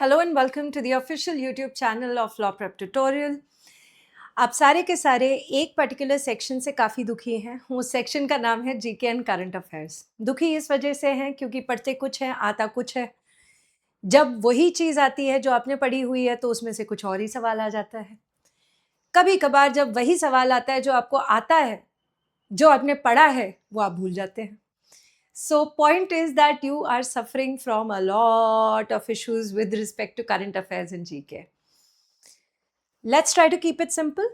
Hello and welcome to the official YouTube channel of Law Prep Tutorial. आप सारे के सारे एक पर्टिकुलर सेक्शन से काफ़ी दुखी हैं। उस सेक्शन का नाम है जीके एंड करंट अफेयर्स। दुखी इस वजह से हैं क्योंकि पढ़ते कुछ हैं, आता कुछ है। जब वही चीज़ आती है जो आपने पढ़ी हुई है तो उसमें से कुछ और ही सवाल आ जाता है। कभी-कभार जब वही सवाल आता है जो आपको आता है, जो आपने पढ़ा है, वो आप भूल जाते हैं। So point is that you are suffering from a lot of issues with respect to current affairs in GK. Let's try to keep it simple.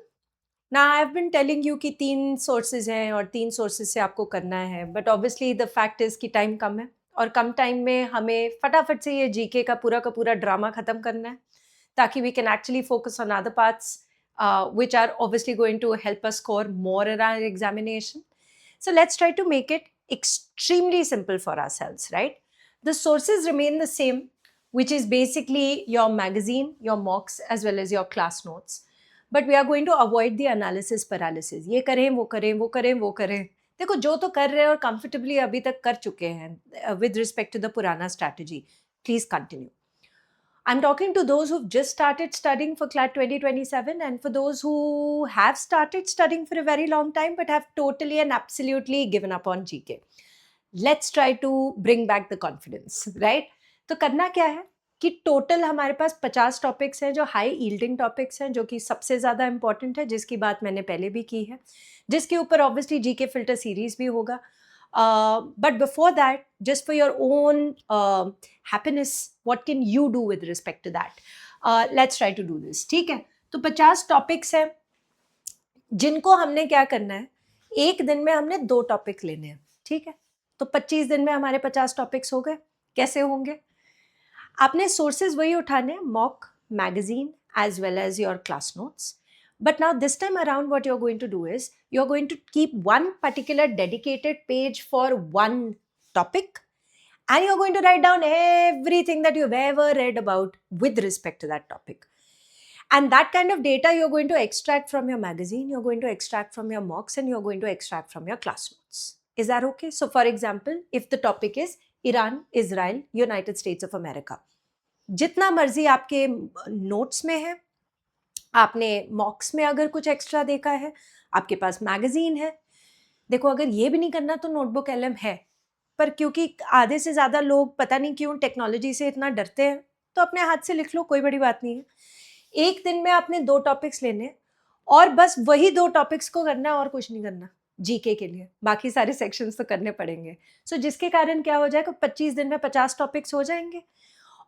Now I've been telling you कि 3 sources हैं और 3 sources से आपको करना है, but obviously the fact is कि time कम है और कम time में हमें फटाफट से ये GK का पूरा ड्रामा खत्म करना है ताकि we can actually focus on other parts which are obviously going to help us score more in our examination. So let's try to make it extremely simple for ourselves, right? The sources remain the same, which is basically your magazine, your mocks, as well as your class notes. But we are going to avoid the analysis paralysis. ये करें, वो करें, वो करें, वो करें. देखो जो तो कर रहे हैं और comfortably अभी तक कर चुके हैं with respect to the Purana strategy. Please continue. I'm talking to those who've just started studying for CLAT 2027 and for those who have started studying for a very long time but have totally and absolutely given up on GK. Let's try to bring back the confidence, right? तो करना क्या है कि total हमारे पास 50 topics हैं जो high yielding topics हैं जो कि सबसे ज़्यादा इंपॉर्टेंट है जिसकी बात मैंने पहले भी की है जिसके ऊपर ऑब्वियसली जीके फिल्टर सीरीज भी होगा but before that just for your own happiness what can you do with respect to that let's try to do this ठीक है तो 50 टॉपिक्स हैं जिनको हमने क्या करना है एक दिन में हमने 2 टॉपिक लेने हैं ठीक है तो 25 दिन में हमारे 50 टॉपिक्स हो गए कैसे होंगे आपने सोर्सेज वही उठाने mock magazine as well as your class notes but now this time around what you're going to do is you're going to keep one particular dedicated page for one topic and you're going to write down everything that you've ever read about with respect to that topic. And that kind of data you're going to extract from your magazine, you're going to extract from your mocks, and you're going to extract from your class notes. Is that okay? So for example, if the topic is Iran, Israel, United States of America, जितना मर्जी आपके notes में है आपने मॉक्स में अगर कुछ extra देखा है आपके पास मैगजीन है देखो अगर ये भी नहीं करना तो नोटबुक एलएम है पर क्योंकि आधे से ज़्यादा लोग पता नहीं क्यों टेक्नोलॉजी से इतना डरते हैं तो अपने हाथ से लिख लो कोई बड़ी बात नहीं है एक दिन में आपने 2 टॉपिक्स लेने और बस वही 2 टॉपिक्स को करना और कुछ नहीं करना जीके के लिए बाकी सारे सेक्शंस तो करने पड़ेंगे सो जिसके कारण क्या हो जाएगा 25 दिन में 50 टॉपिक्स हो जाएंगे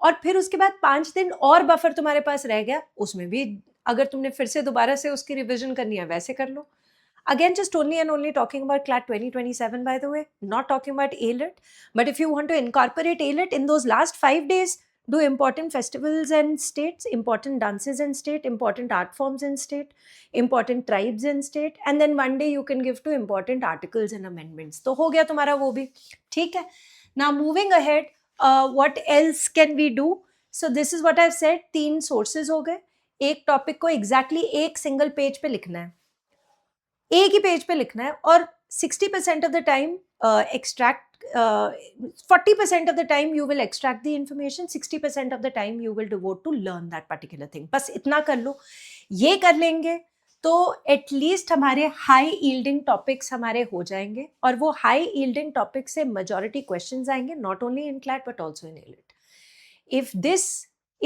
और फिर उसके बाद 5 दिन और बफर तुम्हारे पास रह गया उसमें भी अगर तुमने फिर से दोबारा से उसकी रिविजन करनी है वैसे कर लो again just only and only talking about CLAT 2027 by the way not talking about ALET but if you want to incorporate ALET in those last 5 days do important festivals and states important dances in state important art forms in state important tribes in state and then one day you can give to important articles and amendments तो हो गया तुम्हारा वो भी ठीक है now moving ahead what else can we do so this is what I've said 3 sources हो गए एक टॉपिक को एग्जैक्टली एक सिंगल पेज पे लिखना है एक ही पेज पे लिखना है और 60% of the time extract 40% of the time you will extract the information 60% of the time you will devote to learn that particular thing बस इतना कर लो ये कर लेंगे तो एटलीस्ट हमारे हाई यील्डिंग टॉपिक्स हमारे हो जाएंगे और वो हाई यील्डिंग टॉपिक से मेजॉरिटी क्वेश्चंस आएंगे not only in CLAT but also in elite if this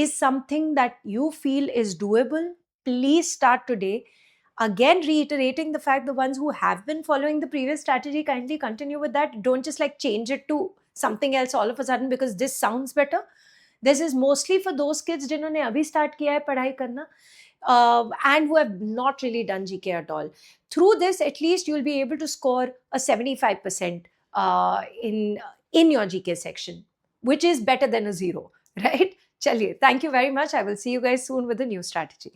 is something that you feel is doable, please start today. Again, reiterating the fact the ones who have been following the previous strategy, kindly continue with that. Don't just like change it to something else all of a sudden because this sounds better. This is mostly for those kids जिन्होंने अभी start किया है पढ़ाई करना and who have not really done GK at all. Through this, at least you'll be able to score a 75% in your GK section, which is better than a 0, right? Chaliye, thank you very much. I will see you guys soon with a new strategy.